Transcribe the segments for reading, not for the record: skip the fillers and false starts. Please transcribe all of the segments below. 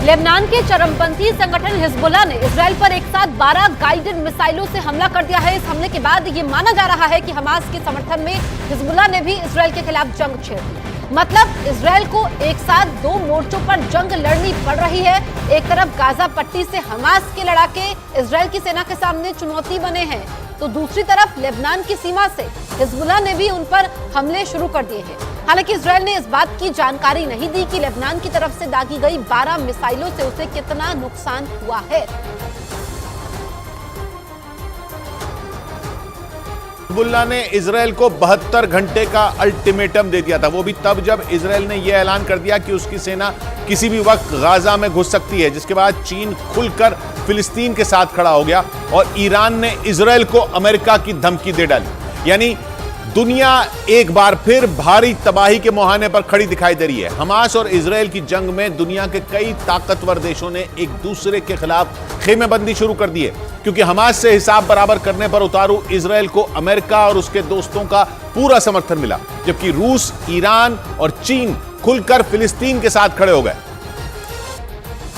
Lebanon के चरमपंथी संगठन Hezbollah ने इजरायल पर एक साथ 12 गाइडेड मिसाइलों से हमला कर दिया है। इस हमले के बाद ये माना जा रहा है कि हमास के समर्थन में हिजबुल्लाह ने भी इजरायल के खिलाफ जंग छेड़ दी। मतलब इजरायल को एक साथ दो मोर्चों पर जंग लड़नी पड़ रही है। एक तरफ गाजा पट्टी से हमास के लड़ाके इजरायल की सेना के सामने चुनौती बने हैं, तो दूसरी तरफ लेबनान की सीमा से हिजबुल्लाह ने भी उन पर हमले शुरू कर दिए हैं। हालांकि इजरायल ने इस बात की जानकारी नहीं दी कि लेबनान की तरफ से दागी गई 12 मिसाइलों से उसे कितना नुकसान हुआ है। हिजबुल्लाह ने इजरायल को 72 घंटे का अल्टीमेटम दे दिया था, वो भी तब जब इजरायल ने यह ऐलान कर दिया कि उसकी सेना किसी भी वक्त गाजा में घुस सकती है, जिसके बाद चीन खुलकर फिलिस्तीन के साथ खड़ा हो गया और ईरान ने इजरायल को अमेरिका की धमकी दे डाली। यानी दुनिया एक बार फिर भारी तबाही के मुहाने पर खड़ी दिखाई दे रही है। हमास और इजरायल की जंग में दुनिया के कई ताकतवर देशों ने एक दूसरे के खिलाफ खेमेबंदी शुरू कर दी है, क्योंकि हमास से हिसाब बराबर करने पर उतारू इजरायल को अमेरिका और उसके दोस्तों का पूरा समर्थन मिला, जबकि रूस, ईरान और चीन खुलकर फिलिस्तीन के साथ खड़े हो गए,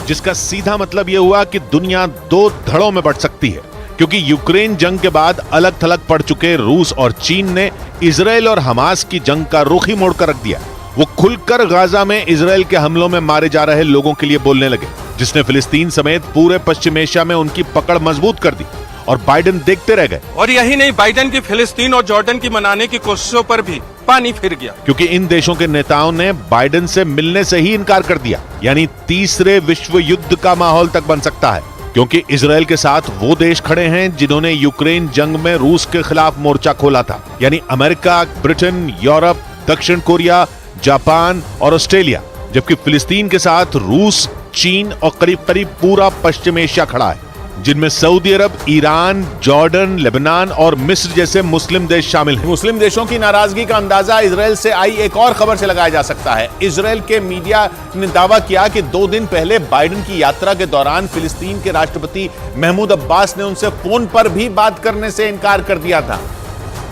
जिसका सीधा मतलब यह हुआ कि दुनिया दो धड़ों में बंट सकती है, क्योंकि यूक्रेन जंग के बाद अलग थलग पड़ चुके रूस और चीन ने इजरायल और हमास की जंग का रुख ही मोड़कर रख दिया। वो खुलकर गाजा में इजरायल के हमलों में मारे जा रहे लोगों के लिए बोलने लगे, जिसने फिलिस्तीन समेत पूरे पश्चिम एशिया में उनकी पकड़ मजबूत कर दी और बाइडेन देखते रह गए। और यही नहीं, बाइडेन की फिलिस्तीन और जॉर्डन की मनाने की कोशिशों पर भी पानी फिर गया, क्योंकि इन देशों के नेताओं ने बाइडेन से मिलने से ही इनकार कर दिया। यानी तीसरे विश्व युद्ध का माहौल तक बन सकता है, क्योंकि इजरायल के साथ वो देश खड़े हैं जिन्होंने यूक्रेन जंग में रूस के खिलाफ मोर्चा खोला था, यानी अमेरिका, ब्रिटेन, यूरोप, दक्षिण कोरिया, जापान और ऑस्ट्रेलिया, जबकि फिलिस्तीन के साथ रूस, चीन और करीब करीब पूरा पश्चिम एशिया खड़ा है, जिनमें सऊदी अरब, ईरान, जॉर्डन, लेबनान और मिस्र जैसे मुस्लिम देश शामिल हैं। मुस्लिम देशों की नाराजगी का अंदाजा इजरायल से आई एक और खबर से लगाया जा सकता है। इजरायल के मीडिया ने दावा किया कि 2 दिन पहले बाइडेन की यात्रा के दौरान फिलिस्तीन के राष्ट्रपति महमूद अब्बास ने उनसे फोन पर भी बात करने से इनकार कर दिया था।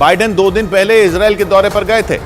बाइडेन 2 दिन पहले इजरायल के दौरे पर गए थे,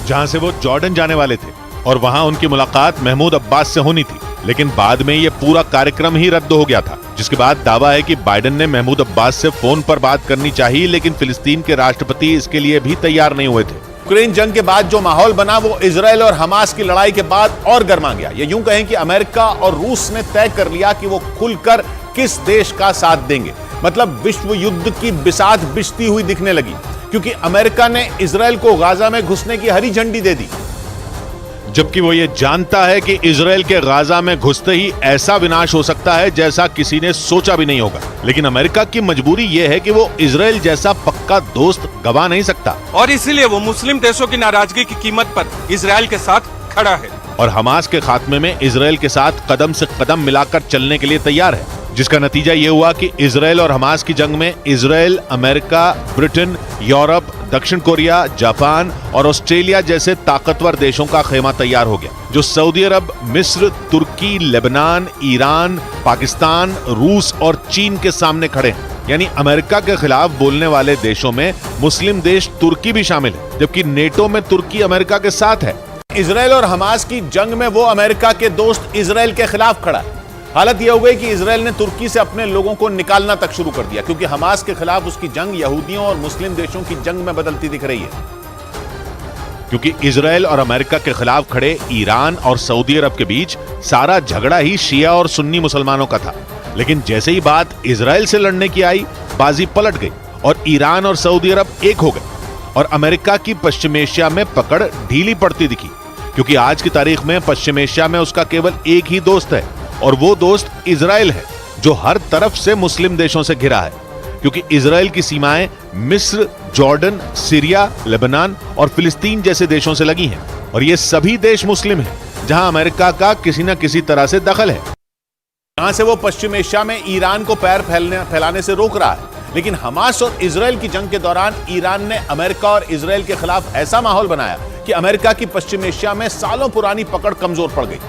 जहां से वो जॉर्डन जाने वाले थे, और वहां उनकी मुलाकात महमूद अब्बास से होनी थी, लेकिन बाद में यह पूरा कार्यक्रम ही रद्द हो गया था, जिसके बाद दावा है कि बाइडेन ने महमूद अब्बास से फोन पर बात करनी चाहिए, लेकिन फिलिस्तीन के राष्ट्रपति इसके लिए भी तैयार नहीं हुए थे। यूक्रेन जंग के बाद जो माहौल बना वो इजरायल और हमास की लड़ाई के बाद और गर्मा गया। ये यूं कहें कि अमेरिका और रूस ने तय कर लिया कि वो खुलकर किस देश का साथ देंगे। मतलब विश्व युद्ध की बिसात बिछती हुई दिखने लगी, क्योंकि अमेरिका ने इजरायल को गाजा में घुसने की हरी झंडी दे दी, जबकि वो ये जानता है कि इजरायल के गाजा में घुसते ही ऐसा विनाश हो सकता है जैसा किसी ने सोचा भी नहीं होगा। लेकिन अमेरिका की मजबूरी यह है कि वो इजरायल जैसा पक्का दोस्त गवा नहीं सकता, और इसीलिए वो मुस्लिम देशों की नाराजगी की कीमत पर इजरायल के साथ खड़ा है और हमास के खात्मे में इजरायल के साथ कदम से कदम मिलाकर चलने के लिए तैयार है, जिसका नतीजा यह हुआ कि इजरायल और हमास की जंग में इजरायल, अमेरिका, ब्रिटेन, यूरोप, दक्षिण कोरिया, जापान और ऑस्ट्रेलिया जैसे ताकतवर देशों का खेमा तैयार हो गया, जो सऊदी अरब, मिस्र, तुर्की, लेबनान, ईरान, पाकिस्तान, रूस और चीन के सामने खड़े हैं। यानी अमेरिका के खिलाफ बोलने वाले देशों में मुस्लिम देश तुर्की भी शामिल है, जबकि नेटो में तुर्की अमेरिका के साथ है। इजरायल और हमास की जंग में वो अमेरिका के दोस्त इजरायल के खिलाफ खड़ा है। हालत यह हो गई कि इजरायल ने तुर्की से अपने लोगों को निकालना तक शुरू कर दिया, क्योंकि हमास के खिलाफ उसकी जंग यहूदियों और मुस्लिम देशों की जंग में बदलती दिख रही है। क्योंकि इजरायल और अमेरिका के खिलाफ खड़े ईरान और सऊदी अरब के बीच सारा झगड़ा ही शिया और सुन्नी मुसलमानों का था, लेकिन जैसे ही बात इजरायल से लड़ने की आई, बाजी पलट गई और ईरान और सऊदी अरब एक हो गए और अमेरिका की पश्चिम एशिया में पकड़ ढीली पड़ती दिखी, क्योंकि आज की तारीख में पश्चिम एशिया में उसका केवल एक ही दोस्त है, और वो दोस्त इजरायल है, जो हर तरफ से मुस्लिम देशों से घिरा है, क्योंकि इजरायल की सीमाएं मिस्र, जॉर्डन, सीरिया, लेबनान और फिलिस्तीन जैसे देशों से लगी हैं, और ये सभी देश मुस्लिम हैं, जहां अमेरिका का किसी न किसी तरह से दखल है। यहां से वो पश्चिम एशिया में ईरान को पैर फैलाने से रोक रहा है, लेकिन हमास और इजरायल की जंग के दौरान ईरान ने अमेरिका और इजरायल के खिलाफ ऐसा माहौल बनाया कि अमेरिका की पश्चिम एशिया में सालों पुरानी पकड़ कमजोर पड़ गई,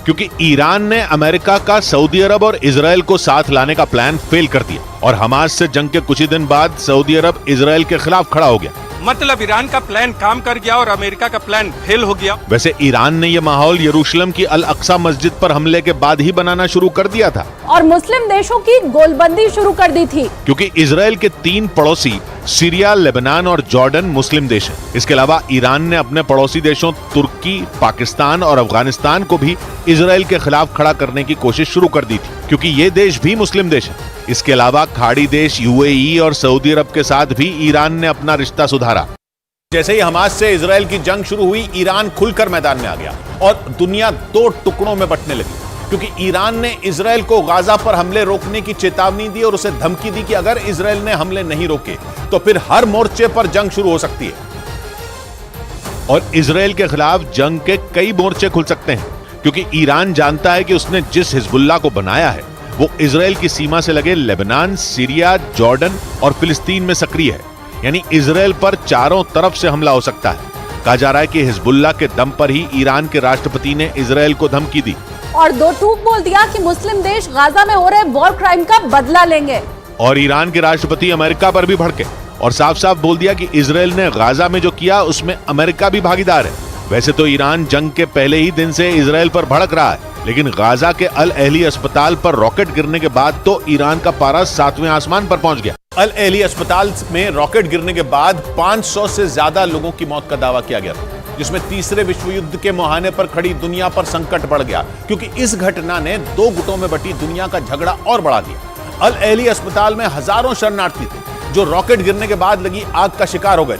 क्योंकि ईरान ने अमेरिका का सऊदी अरब और इजरायल को साथ लाने का प्लान फेल कर दिया और हमास से जंग के कुछ ही दिन बाद सऊदी अरब इजरायल के खिलाफ खड़ा हो गया। मतलब ईरान का प्लान काम कर गया और अमेरिका का प्लान फेल हो गया। वैसे ईरान ने यह माहौल यरूशलेम की अल अक्सा मस्जिद पर हमले के बाद ही बनाना शुरू कर दिया था और मुस्लिम देशों की गोलबंदी शुरू कर दी थी, क्योंकि इजराइल के 3 पड़ोसी सीरिया, लेबनान और जॉर्डन मुस्लिम देश हैं। इसके अलावा ईरान ने अपने पड़ोसी देशों तुर्की, पाकिस्तान और अफगानिस्तान को भी इजराइल के खिलाफ खड़ा करने की कोशिश शुरू कर दी थी, क्योंकि ये देश भी मुस्लिम देश है। इसके अलावा खाड़ी देश यूएई और सऊदी अरब के साथ भी ईरान ने अपना रिश्ता सुधारा। जैसे ही हमास से इजराइल की जंग शुरू हुई, ईरान खुलकर मैदान में आ गया और दुनिया 2 टुकड़ों में बंटने लगी, क्योंकि ईरान ने इजराइल को गाजा पर हमले रोकने की चेतावनी दी और उसे धमकी दी कि अगर इजराइल ने हमले नहीं रोके तो फिर हर मोर्चे पर जंग शुरू हो सकती है और इजराइल के खिलाफ जंग के कई मोर्चे खुल सकते हैं, क्योंकि ईरान जानता है कि उसने जिस हिजबुल्लाह को बनाया है वो इजराइल की सीमा से लगे लेबनान, सीरिया, जॉर्डन और फिलिस्तीन में सक्रिय है। यानी इजराइल पर चारों तरफ से हमला हो सकता है। कहा जा रहा है कि हिजबुल्लाह के दम पर ही ईरान के राष्ट्रपति ने इजराइल को धमकी दी और 2 टूक बोल दिया कि मुस्लिम देश गाजा में हो रहे वॉर क्राइम का बदला लेंगे। और ईरान के राष्ट्रपति अमेरिका पर भी भड़के और साफ साफ बोल दिया कि इजराइल ने गाजा में जो किया उसमें अमेरिका भी भागीदार है। वैसे तो ईरान जंग के पहले ही दिन से इजराइल पर भड़क रहा है, लेकिन गाजा के अल अहली अस्पताल पर रॉकेट गिरने के बाद तो ईरान का पारा 7वें आसमान पर पहुंच गया। अल अहली अस्पताल में रॉकेट गिरने के बाद 500 से ज्यादा लोगों की मौत का दावा किया गया था, जिसमें तीसरे विश्व युद्ध के मुहाने पर खड़ी दुनिया पर संकट बढ़ गया, क्योंकि इस घटना ने 2 गुटों में बटी दुनिया का झगड़ा और बढ़ा दिया। अल अहली अस्पताल में हजारों शरणार्थी थे जो रॉकेट गिरने के बाद लगी आग का शिकार हो गए,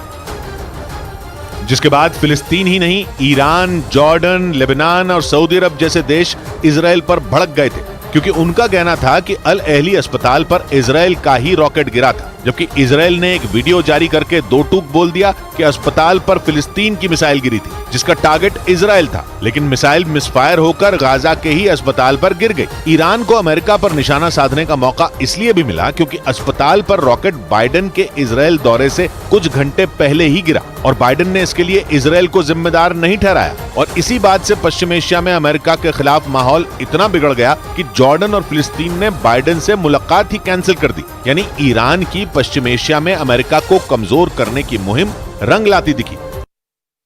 जिसके बाद फिलिस्तीन ही नहीं, ईरान, जॉर्डन, लेबनान और सऊदी अरब जैसे देश इजराइल पर भड़क गए थे, क्योंकि उनका कहना था कि अल अहली अस्पताल पर इजराइल का ही रॉकेट गिरा था, जबकि इजराइल ने एक वीडियो जारी करके 2 टूक बोल दिया कि अस्पताल पर फिलिस्तीन की मिसाइल गिरी थी, जिसका टारगेट इजराइल था, लेकिन मिसाइल मिसफायर होकर गाजा के ही अस्पताल पर गिर गई। ईरान को अमेरिका पर निशाना साधने का मौका इसलिए भी मिला क्योंकि अस्पताल पर रॉकेट बाइडेन के इजराइल दौरे से कुछ घंटे पहले ही गिरा और बाइडेन ने इसके लिए इजराइल को जिम्मेदार नहीं ठहराया। और इसी बात से पश्चिम एशिया में अमेरिका के खिलाफ माहौल इतना बिगड़ गया कि जॉर्डन और फिलिस्तीन ने बाइडेन से मुलाकात ही कैंसिल कर दी। यानी ईरान की पश्चिम एशिया में अमेरिका को कमजोर करने की मुहिम रंग लाती दिखी।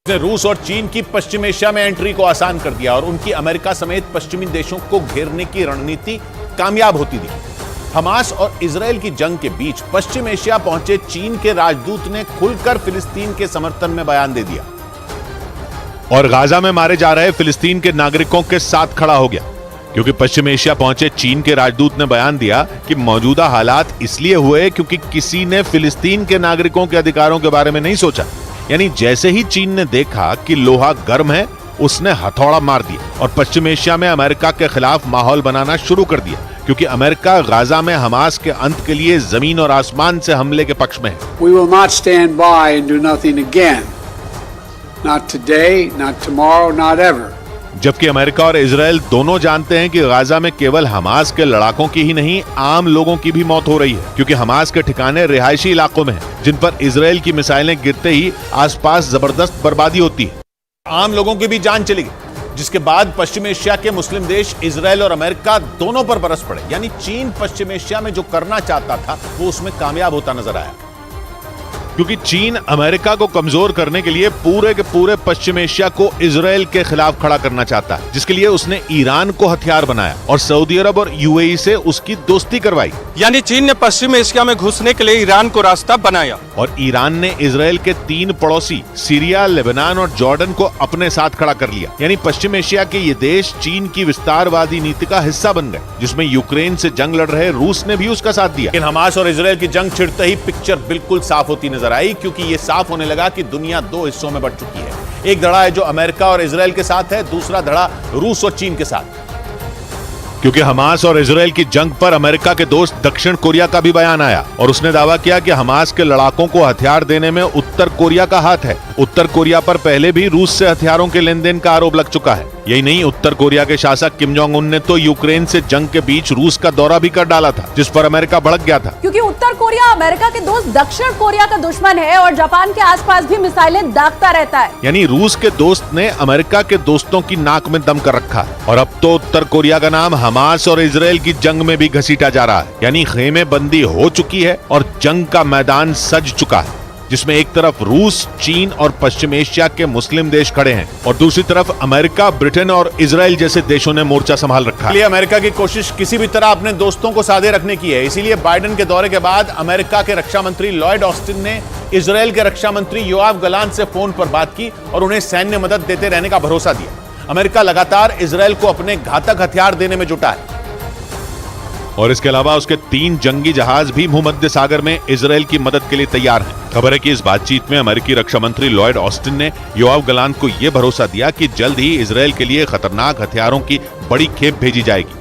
रूस और चीन की पश्चिम एशिया में एंट्री को आसान कर दिया और उनकी अमेरिका समेत पश्चिमी देशों को घेरने की रणनीति कामयाब होती दिखी। हमास और इजराइल की जंग के बीच पश्चिम एशिया पहुंचे चीन के राजदूत ने खुलकर फिलिस्तीन के समर्थन में बयान दे दिया और गाजा में मारे जा रहे फिलिस्तीन के नागरिकों के साथ खड़ा हो गया, क्योंकि पश्चिम एशिया पहुंचे चीन के राजदूत ने बयान दिया कि मौजूदा हालात इसलिए हुए क्योंकि किसी ने फिलिस्तीन के नागरिकों के अधिकारों के बारे में नहीं सोचा। यानी जैसे ही चीन ने देखा कि लोहा गर्म है, उसने हथौड़ा मार दिया और पश्चिम एशिया में अमेरिका के खिलाफ माहौल बनाना शुरू कर दिया, क्योंकि अमेरिका गाजा में हमास के अंत के लिए जमीन और आसमान से हमले के पक्ष में है। We will not stand by and do nothing again. Not today, not tomorrow, not ever. जबकि अमेरिका और इजराइल दोनों जानते हैं कि गाजा में केवल हमास के लड़ाकों की ही नहीं, आम लोगों की भी मौत हो रही है, क्योंकि हमास के ठिकाने रिहायशी इलाकों में हैं, जिन पर इजराइल की मिसाइलें गिरते ही आसपास जबरदस्त बर्बादी होती है। आम लोगों की भी जान चली गई, जिसके बाद पश्चिम एशिया के मुस्लिम देश इजराइल और अमेरिका दोनों पर बरस पड़े। यानी चीन पश्चिम एशिया में जो करना चाहता था वो उसमें कामयाब होता नजर आया, क्योंकि चीन अमेरिका को कमजोर करने के लिए पूरे के पूरे पश्चिम एशिया को इजराइल के खिलाफ खड़ा करना चाहता है, जिसके लिए उसने ईरान को हथियार बनाया और सऊदी अरब और यूएई से उसकी दोस्ती करवाई। यानी चीन ने पश्चिम एशिया में घुसने के लिए ईरान को रास्ता बनाया और ईरान ने इजराइल के 3 पड़ोसी सीरिया, लेबनान और जॉर्डन को अपने साथ खड़ा कर लिया। यानी पश्चिम एशिया के ये देश चीन की विस्तारवादी नीति का हिस्सा बन गए, जिसमें यूक्रेन से जंग लड़ रहे रूस ने भी उसका साथ दिया। लेकिन हमास और इजराइल की जंग छिड़ते ही पिक्चर बिल्कुल साफ होती नजर आई, क्योंकि ये साफ होने लगा कि दुनिया 2 हिस्सों में बंट चुकी है। एक धड़ा है जो अमेरिका और इजराइल के साथ है, दूसरा धड़ा रूस और चीन के साथ। क्योंकि हमास और इजराइल की जंग पर अमेरिका के दोस्त दक्षिण कोरिया का भी बयान आया और उसने दावा किया कि हमास के लड़ाकों को हथियार देने में उत्तर कोरिया का हाथ है। उत्तर कोरिया पर पहले भी रूस से हथियारों के लेन देन का आरोप लग चुका है। यही नहीं, उत्तर कोरिया के शासक किम जोंग उन ने तो यूक्रेन से जंग के बीच रूस का दौरा भी कर डाला था, जिस पर अमेरिका भड़क गया था, क्योंकि उत्तर कोरिया अमेरिका के दोस्त दक्षिण कोरिया का दुश्मन है और जापान के आसपास भी मिसाइलें दागता रहता है। यानी रूस के दोस्त ने अमेरिका के दोस्तों की नाक में दम कर रखा है और अब तो उत्तर कोरिया का नाम हमास और इजराइल की जंग में भी घसीटा जा रहा है। यानी खेमे बंदी हो चुकी है और जंग का मैदान सज चुका है। जिसमें एक तरफ रूस, चीन और पश्चिम एशिया के मुस्लिम देश खड़े हैं और दूसरी तरफ अमेरिका, ब्रिटेन और इजराइल जैसे देशों ने मोर्चा संभाल रखा है। अमेरिका की कोशिश किसी भी तरह अपने दोस्तों को साधे रखने की है। इसीलिए बाइडेन के दौरे के बाद अमेरिका के रक्षा मंत्री लॉयड ऑस्टिन ने इजराइल के रक्षा मंत्री योआव गलांट से फोन पर बात की और उन्हें सैन्य मदद देते रहने का भरोसा दिया। अमेरिका लगातार इजराइल को अपने घातक हथियार देने में जुटा है और इसके अलावा उसके 3 जंगी जहाज भी भूमध्य सागर में इजराइल की मदद के लिए तैयार हैं। खबर है कि इस बातचीत में अमेरिकी रक्षा मंत्री लॉयड ऑस्टिन ने योआव गलांट को यह भरोसा दिया कि जल्द ही इजराइल के लिए खतरनाक हथियारों की बड़ी खेप भेजी जाएगी।